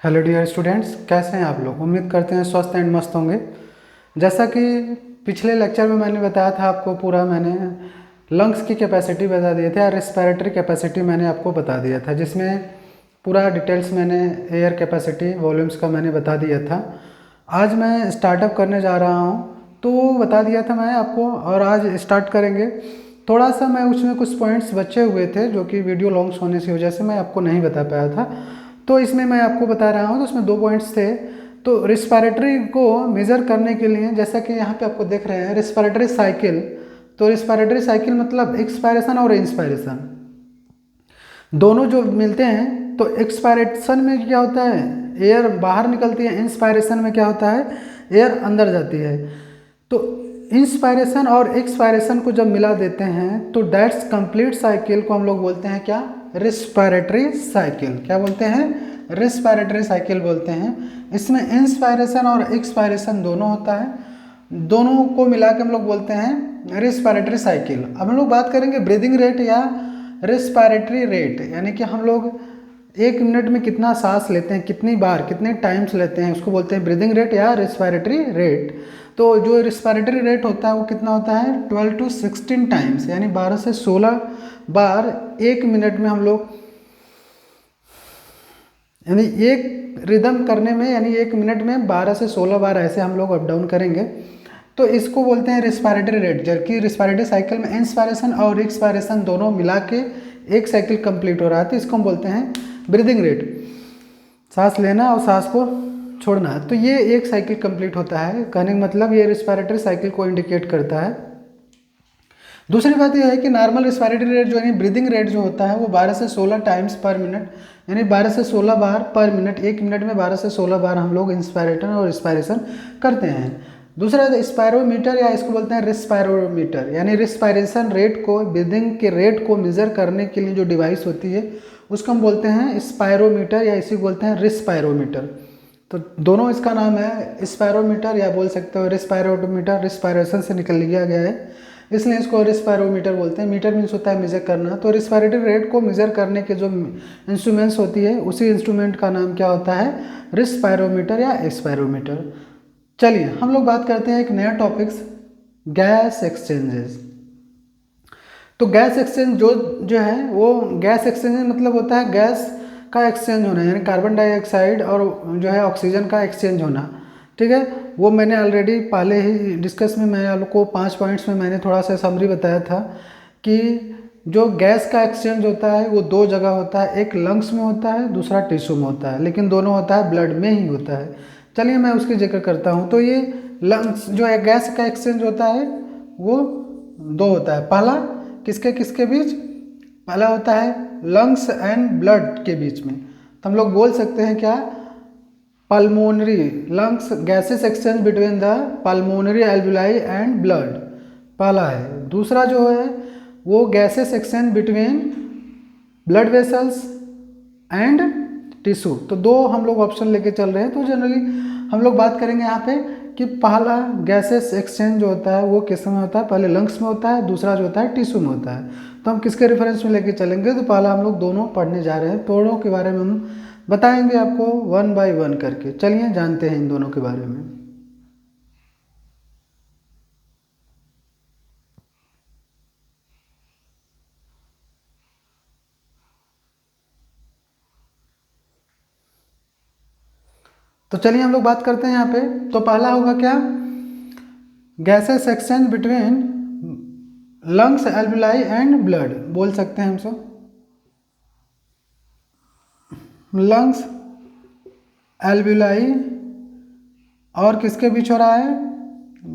Hello dear students, कैसे हैं आप लोग। उम्मीद करते हैं स्वस्थ एंड मस्त होंगे। जैसा कि पिछले लेक्चर में मैंने बताया था आपको, पूरा मैंने लंग्स की कैपेसिटी बता दिए थे और रेस्पिरेटरी कैपेसिटी मैंने आपको बता दिया था, जिसमें पूरा डिटेल्स मैंने एयर कैपेसिटी वॉल्यूम्स का मैंने बता दिया था। आज मैं स्टार्टअप करने जा रहा हूँ, तो वो बता दिया था मैं आपको, और आज स्टार्ट करेंगे। थोड़ा सा मैं उसमें कुछ पॉइंट्स बचे हुए थे जो कि वीडियो लॉन्ग्स होने की वजह से मैं आपको नहीं बता पाया था, तो इसमें मैं आपको बता रहा हूँ। तो उसमें 2 पॉइंट्स थे। तो रिस्पिरेटरी को मेज़र करने के लिए, जैसा कि यहाँ पे आपको देख रहे हैं रिस्पिरेटरी साइकिल, तो रिस्पिरेटरी साइकिल मतलब एक्सपायरेशन और इंस्पायरेशन दोनों जो मिलते हैं। तो एक्सपायरेशन में क्या होता है, एयर बाहर निकलती है। इंस्पायरेशन में क्या होता है, एयर अंदर जाती है। तो इंस्पायरेशन और एक्सपायरेशन को जब मिला देते हैं तो दैट्स कंप्लीट साइकिल को हम लोग बोलते हैं क्या, रिस्पिरेटरी साइकिल। क्या बोलते हैं, रिस्पिरेटरी साइकिल बोलते हैं। इसमें इंस्पायरेशन और एक्सपायरेशन दोनों होता है, दोनों को मिला के हम लोग बोलते हैं रिस्पिरेटरी साइकिल। अब हम लोग बात करेंगे ब्रीदिंग रेट या रिस्पिरेटरी रेट, यानी कि हम लोग 1 मिनट में कितना सांस लेते हैं, कितनी बार, कितने टाइम्स लेते हैं, उसको बोलते हैं ब्रीदिंग रेट या रिस्पिरेटरी रेट। तो जो रिस्पिरेटरी रेट होता है वो कितना होता है, 12 to 16 टाइम्स, यानी 12 से 16 बार 1 मिनट में हम लोग, यानी एक रिदम करने में, यानी 1 मिनट में 12 से 16 बार ऐसे हम लोग अप डाउन करेंगे। तो इसको बोलते हैं रिस्पिरेटरी रेट, जबकि रिस्पिरेटरी साइकिल में इंस्पायरेशन और एक्सपायरेशन दोनों मिला के एक साइकिल कंप्लीट हो रहा है, तो इसको हम बोलते हैं ब्रीदिंग रेट। सांस लेना और सांस को छोड़ना, तो ये एक साइकिल कंप्लीट होता है। कहने का मतलब ये रिस्पिरेटरी साइकिल को इंडिकेट करता है। दूसरी बात यह है कि नॉर्मल रिस्पिरेटरी रेट जो है, ब्रीदिंग रेट जो होता है वो 12 से 16 टाइम्स पर मिनट, यानी 12 से 16 बार पर मिनट। 1 मिनट में 12 से 16 बार हम लोग इंस्पायरेशन और एक्सपायरेशन करते हैं। दूसरा स्पायरोमीटर, या इसको बोलते हैं रिस्पायरोमीटर, यानी रिस्पायरेशन रेट को, ब्रीदिंग के रेट को मेजर करने के लिए जो डिवाइस होती है उसको हम बोलते हैं स्पायरोमीटर, या इसी को बोलते हैं रिस्पायरोमीटर। तो दोनों इसका नाम है स्पायरोमीटर, या बोल सकते हो रिस्पायरोमीटर। रिस्पायरेशन से निकल लिया गया है, इसलिए इसको रिस्पायरोमीटर बोलते हैं। मीटर मीन्स होता है मेजर करना, तो रिस्पिरेटरी रेट को मेजर करने के जो इंस्ट्रूमेंट्स होती है, उसी इंस्ट्रूमेंट का नाम क्या होता है, रिस्पायरोमीटर या एक्सपायरोमीटर। चलिए हम लोग बात करते हैं एक नया टॉपिक्स, गैस एक्सचेंजेस। तो गैस एक्सचेंज जो है वो, गैस एक्सचेंज मतलब होता है गैस का एक्सचेंज होना, यानी कार्बन डाइऑक्साइड और जो है ऑक्सीजन का एक्सचेंज होना। ठीक है, वो मैंने ऑलरेडी पहले ही डिस्कस में, मैं आपको 5 पॉइंट्स में मैंने थोड़ा सा समरी बताया था कि जो गैस का एक्सचेंज होता है वो 2 जगह होता है, एक लंग्स में होता है, दूसरा टिश्यू में होता है, लेकिन दोनों होता है ब्लड में ही होता है। चलिए मैं उसकी जिक्र करता हूँ। तो ये लंग्स जो है गैस का एक्सचेंज होता है वो 2 होता है। पहला किसके किसके बीच, पहला होता है लंग्स एंड ब्लड के बीच में। तो हम लोग बोल सकते हैं क्या, pulmonary lungs gases exchange between the pulmonary alveoli and blood, पहला है। दूसरा जो है वो gases exchange between blood vessels and tissue. तो 2 हम लोग ऑप्शन लेके चल रहे हैं। तो जनरली हम लोग बात करेंगे यहाँ पे कि पहला गैसेस एक्सचेंज जो होता है वो किस में होता है, पहले लंग्स में होता है, दूसरा जो होता है टिश्यू में होता है। तो हम किसके रेफरेंस में लेके चलेंगे, तो पहला हम लोग दोनों पढ़ने जा रहे हैं, दोनों के बारे में हम बताएंगे आपको 1 बाय 1 करके। चलिए जानते हैं इन दोनों के बारे में। तो चलिए हम लोग बात करते हैं यहाँ पे। तो पहला होगा क्या, gases exchange between lungs alveoli and blood, बोल सकते हैं हम सब। लंग्स एल्वुलाई और किसके बीच हो रहा है,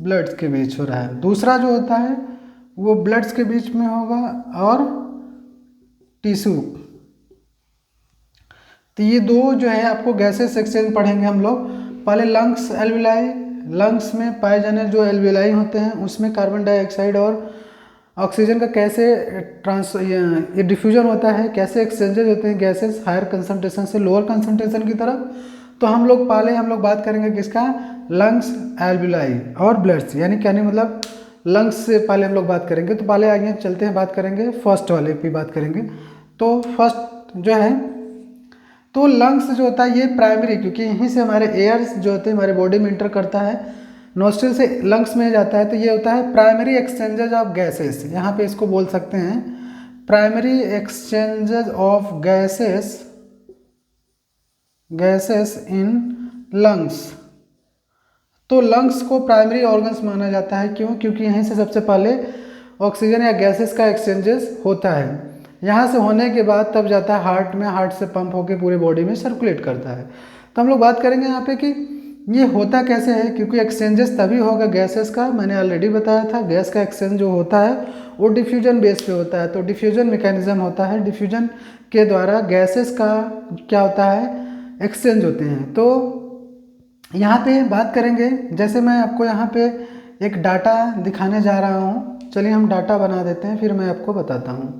ब्लड्स के बीच हो रहा है। दूसरा जो होता है वो ब्लड्स के बीच में होगा और टिश्यू। तो ये 2 जो है आपको गैसेस एक्सचेंज पढ़ेंगे हम लोग। पहले लंग्स एल्वुलाई, लंग्स में पाए जाने जो एल्वुलाई होते हैं उसमें कार्बन डाइऑक्साइड और ऑक्सीजन का कैसे ये डिफ्यूजन होता है, कैसे एक्सचेंजेज होते हैं गैसेस हायर कंसंट्रेशन से लोअर कंसंट्रेशन की तरफ। तो हम लोग बात करेंगे किसका, लंग्स एल्वुलाई और ब्लड्स, यानी कहने मतलब लंग्स से पहले हम लोग बात करेंगे। तो पहले आगे चलते हैं, बात करेंगे फर्स्ट वाले पे बात करेंगे। तो फर्स्ट जो है, तो लंग्स जो होता है ये प्राइमरी, क्योंकि यहीं से हमारे एयर्स जो होते हैं हमारे बॉडी में इंटर करता है, नोस्ट्रिल से लंग्स में जाता है, तो ये होता है प्राइमरी एक्सचेंजेज ऑफ गैसेस। यहाँ पे इसको बोल सकते हैं primary exchanges of gases in lungs. तो लंग्स को प्राइमरी ऑर्गन्स माना जाता है, क्यों? क्योंकि यहीं से सबसे पहले ऑक्सीजन या गैसेस का एक्सचेंजेस होता है। यहाँ से होने के बाद तब जाता है हार्ट में, हार्ट से पंप होकर पूरे बॉडी में सर्कुलेट करता है। तो हम लोग बात करेंगे यहाँ पे कि ये होता कैसे है, क्योंकि एक्सचेंजेस तभी होगा गैसेस का, मैंने ऑलरेडी बताया था गैस का एक्सचेंज जो होता है वो डिफ्यूजन बेस पे होता है। तो डिफ्यूजन मैकेनिज्म होता है, डिफ्यूजन के द्वारा गैसेस का क्या होता है, एक्सचेंज होते हैं। तो यहाँ पे बात करेंगे, जैसे मैं आपको यहाँ पे एक डाटा दिखाने जा रहा हूँ, चलिए हम डाटा बना देते हैं फिर मैं आपको बताता हूँ।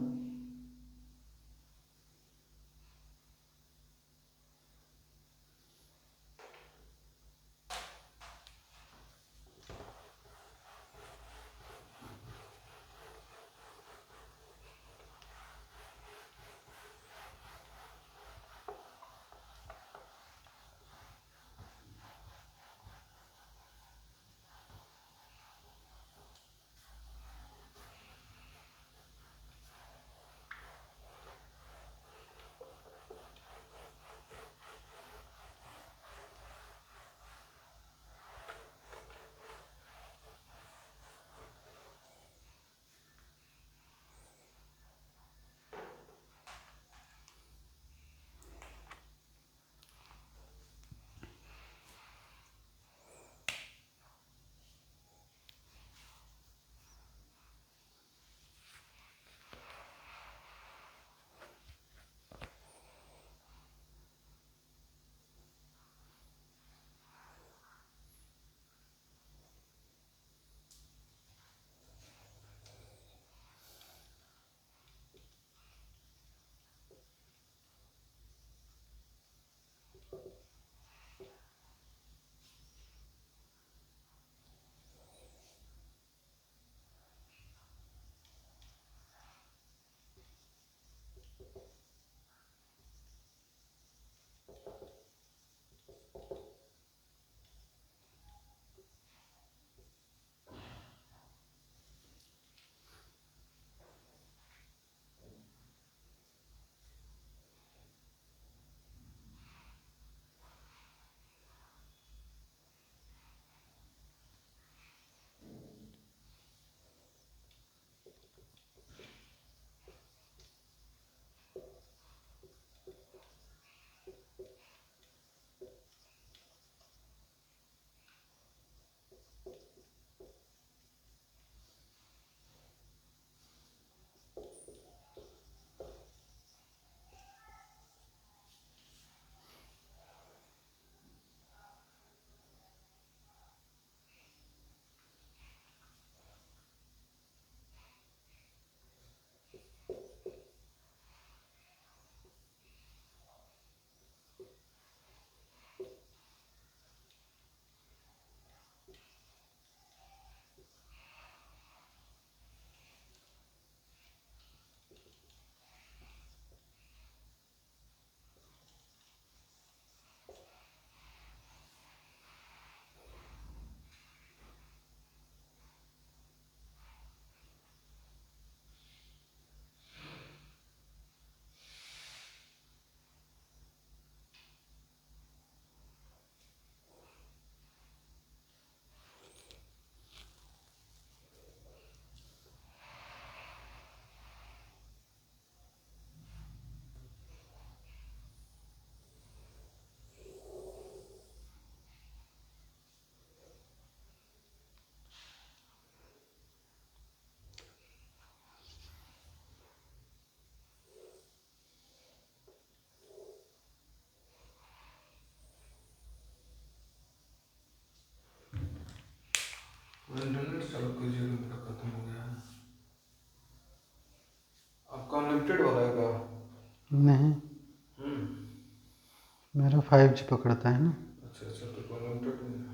इंटरनेट चालू कीजिएगा, मेरा खत्म हो गया है। आपका अनलिमिटेड वाला है क्या? नहीं, मेरा 5G पकड़ता है ना। अच्छा अच्छा, तो अनलिमिटेड नहीं है।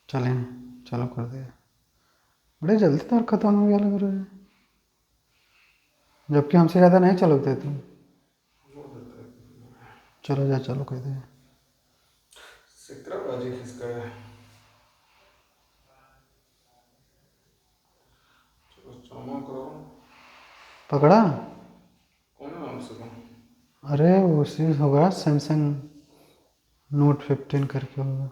चलें, चलो कर दिया। बड़े जल्दी तो और ख़त्म हो गया लग रहा है, जबकि हमसे ज़्यादा नहीं चलोगे तुम। हो जाता है। चलो जा, चलो कह दे। सिकराबाजी किसका है? चलो क्षमा करो। पकड़ा? कौन है नाम से कौन? अरे उसी होगा, सैमसंग नोट 15 करके होगा।